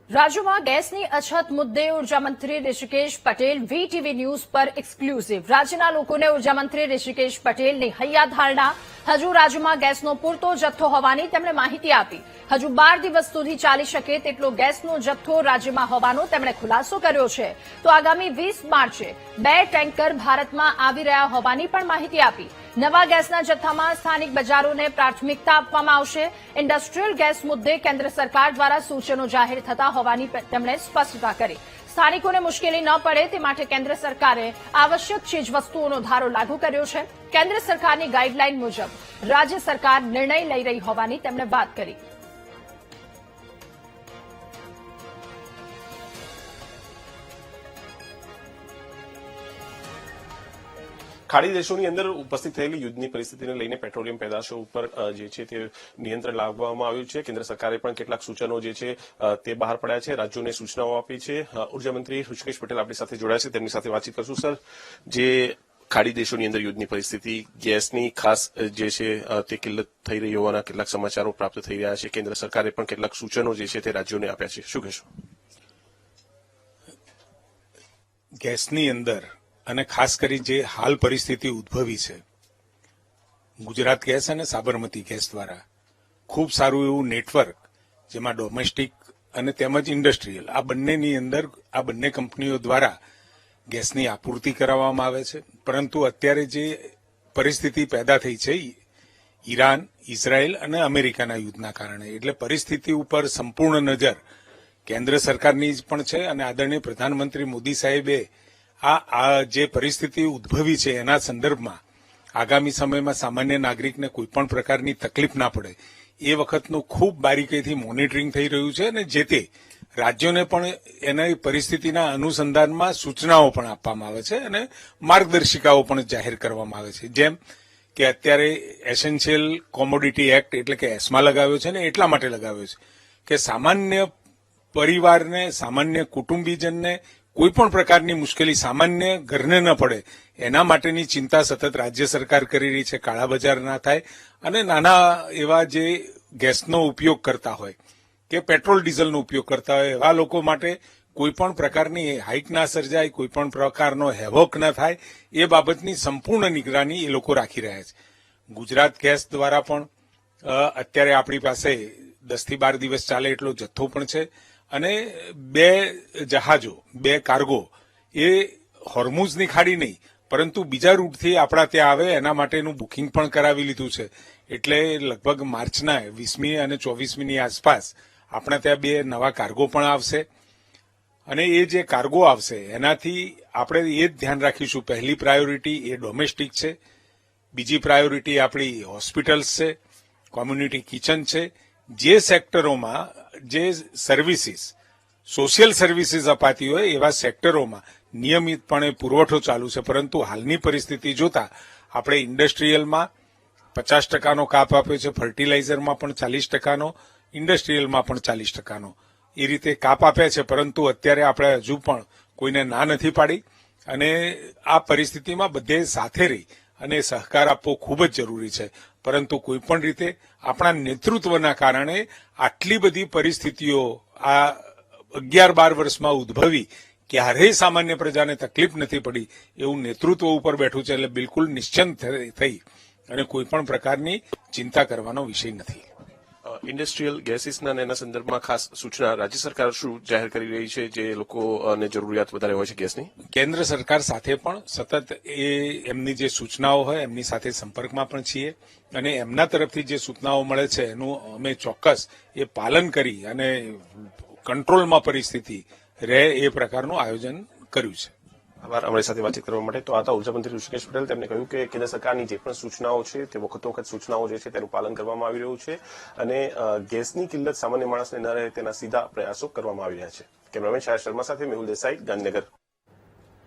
રાજ્યમાં ગેસની અછત મુદ્દે ઉર્જા મંત્રી ઋષિકેશ પટેલ વીટીવી ન્યૂઝ પર એક્સક્લુઝિવ. રાજ્યના લોકોને ઉર્જા મંત્રી ઋષિકેશ પટેલની હૈયાધારણા. હજુ રાજ્યમાં ગેસનો પૂરતો જથ્થો હોવાની તેમણે માહિતી આપી. હજુ 12 દિવસ સુધી ચાલી શકે તેટલો ગેસનો જથ્થો રાજ્યમાં હોવાનો તેમણે ખુલાસો કર્યો છે. તો આગામી 20 માર્ચે 2 ટેન્કર ભારતમાં આવી રહ્યા હોવાની પણ માહિતી આપી. નવા ગેસના જથ્થામાં સ્થાનિક બજારોને પ્રાથમિકતા આપવામાં આવશે. ઇન્ડસ્ટ્રીયલ ગેસ મુદ્દે કેન્દ્ર સરકાર દ્વારા સૂચનો જાહેર થતા હોવાની તેમણે સ્પષ્ટતા કરી. સ્થાનિકોને મુશ્કેલી ન પડે તે માટે કેન્દ્ર સરકારે આવશ્યક ચીજવસ્તુઓનો ધારો લાગુ કર્યો છે. કેન્દ્ર સરકારની ગાઈડલાઈન મુજબ રાજ્ય સરકાર નિર્ણય લઈ રહી હોવાની તેમણે વાત કરી. ખાડી દેશોની અંદર ઉપસ્થિત થયેલી યુદ્ધની પરિસ્થિતિને લઈને પેટ્રોલિયમ પેદાશો ઉપર જે છે તે નિયંત્રણ લાવવામાં આવ્યું છે. કેન્દ્ર સરકારે પણ કેટલાક સૂચનો જે છે તે બહાર પડ્યા છે, રાજ્યોને સૂચનાઓ આપી છે. ઉર્જા મંત્રી ઋષિકેશ પટેલ આપણી સાથે જોડાયા છે, તેમની સાથે વાતચીત કરશું. સર, જે ખાડી દેશોની અંદર યુદ્ધની પરિસ્થિતિ, ગેસની ખાસ જે છે તે કિલ્લત થઈ રહી હોવાના કેટલાક સમાચારો પ્રાપ્ત થઈ રહ્યા છે. કેન્દ્ર સરકારે પણ કેટલાક સૂચનો જે છે તે રાજ્યોને આપ્યા છે, શું કહેશો? ગેસની અંદર અને ખાસ કરી જે હાલ પરિસ્થિતિ ઉદ્ભવી છે ગુજરાત ગેસ અને સાબરમતી ગેસ દ્વારા ખૂબ સારું એવું નેટવર્ક, જેમાં ડોમેસ્ટિક અને તેમજ ઇન્ડસ્ટ્રીયલ આ બંનેની અંદર આ બંને કંપનીઓ દ્વારા ગેસની આપૂર્તિ કરાવવામાં આવે છે. પરંતુ અત્યારે જે પરિસ્થિતિ પેદા થઈ છે ઈરાન, ઇઝરાયલ અને અમેરિકાના યુદ્ધના કારણે, એટલે પરિસ્થિતિ ઉપર સંપૂર્ણ નજર કેન્દ્ર સરકારની પણ છે અને આદરણીય પ્રધાનમંત્રી મોદી સાહેબે આ જે પરિસ્થિતિ ઉદ્ભવી છે એના સંદર્ભમાં આગામી સમયમાં સામાન્ય નાગરિકને કોઈ પણ પ્રકારની તકલીફ ના પડે એ વખતનું ખૂબ બારીકાઈથી મોનિટરિંગ થઈ રહ્યું છે અને જે તે રાજ્યોને પણ એના પરિસ્થિતિના અનુસંધાનમાં સૂચનાઓ પણ આપવામાં આવે છે અને માર્ગદર્શિકાઓ પણ જાહેર કરવામાં આવે છે. જેમ કે અત્યારે એસેન્શિયલ કોમોડિટી એક્ટ એટલે કે એસ્મા લગાવ્યો છે ને એટલા માટે લગાવ્યો છે કે સામાન્ય પરિવારને, સામાન્ય કુટુંબીજનને કોઈ પણ પ્રકારની મુશ્કેલી સામાન્ય ઘરને ન પડે એના માટેની ચિંતા સતત રાજ્ય સરકાર કરી રહી છે. કાળા બજાર ના થાય અને નાના એવા જે ગેસનો ઉપયોગ કરતા હોય કે પેટ્રોલ ડીઝલનો ઉપયોગ કરતા હોય એવા લોકો માટે કોઈ પણ પ્રકારની હાઇક ના સર્જાય, કોઈ પણ પ્રકારનો હેવોક ન થાય એ બાબતની સંપૂર્ણ નિગરાની એ લોકો રાખી રહ્યા છે. ગુજરાત ગેસ દ્વારા પણ અત્યારે આપણી પાસે 10 થી 12 દિવસ ચાલે એટલો જથ્થો પણ છે અને 2 જહાજો, 2 કાર્ગો એ હોર્મુઝની ખાડી નહીં પરંતુ બીજા રૂટથી આપણા ત્યાં આવે એના માટેનું બુકિંગ પણ કરાવી લીધું છે. એટલે લગભગ માર્ચના 20મી અને 24મીની આસપાસ આપણા ત્યાં 2 નવા કાર્ગો પણ આવશે અને એ જે કાર્ગો આવશે એનાથી આપણે એ જ ધ્યાન રાખીશું, પહેલી પ્રાયોરિટી એ ડોમેસ્ટિક છે, બીજી પ્રાયોરિટી આપણી હોસ્પિટલ્સ છે, કોમ્યુનિટી કિચન છે. જે સેક્ટરોમાં જે સર્વિસીસ, સોશિયલ સર્વિસીસ અપાતી હોય એવા સેક્ટરોમાં નિયમિતપણે પુરવઠો ચાલુ છે. પરંતુ હાલની પરિસ્થિતિ જોતા આપણે ઇન્ડસ્ટ્રીયલમાં 50% કાપ આપ્યો છે, ફર્ટિલાઇઝરમાં પણ 40%, ઇન્ડસ્ટ્રીયલમાં પણ 40% એ રીતે કાપ આપ્યા છે. પરંતુ અત્યારે આપણે હજુ પણ કોઈને ના નથી પાડી અને આ પરિસ્થિતિમાં બધે સાથે રહી અને સહકાર આપવો ખૂબ જ જરૂરી છે. પરંતુ કોઈ પણ રીતે આપણા નેતૃત્વના કારણે આટલી બધી પરિસ્થિતિઓ આ 11-12 વર્ષમાં ઉદ્ભવી, ક્યારેય સામાન્ય પ્રજાને તકલીફ નથી પડી એવું નેતૃત્વ ઉપર બેઠું છે. એટલે બિલકુલ નિશ્ચિંત થઈ અને કોઈ પણ પ્રકારની ચિંતા કરવાનો વિષય નથી. ઇન્ડસ્ટ્રીયલ ગેસીસના એના સંદર્ભમાં ખાસ સૂચના રાજ્ય સરકાર શું જાહેર કરી રહી છે જે લોકોને જરૂરિયાત વધારે હોય છે ગેસની? કેન્દ્ર સરકાર સાથે પણ સતત એમની જે સૂચનાઓ હોય એમની સાથે સંપર્કમાં પણ છીએ અને એમના તરફથી જે સૂચનાઓ મળે છે એનું અમે ચોક્કસ એ પાલન કરી અને કંટ્રોલમાં પરિસ્થિતિ રહે એ પ્રકારનું આયોજન કર્યું છે. આભાર અમારી સાથે વાતચીત કરવા માટે. તો આ ઉર્જા મંત્રી ઋષિકેશ પટેલ, તેમણે કહ્યું કે કેન્દ્ર સરકારની જે પણ સૂચનાઓ છે તે વખત સૂચનાઓ જે છે તેનું પાલન કરવામાં આવી રહ્યું છે અને ગેસની કિલ્લત સામાન્ય માણસને ન રહે તેના સીધા પ્રયાસો કરવામાં આવી રહ્યા છે. કેમેરામેન શાયર શર્મા સાથે મેહુલ દેસાઈ, ગાંધીનગર.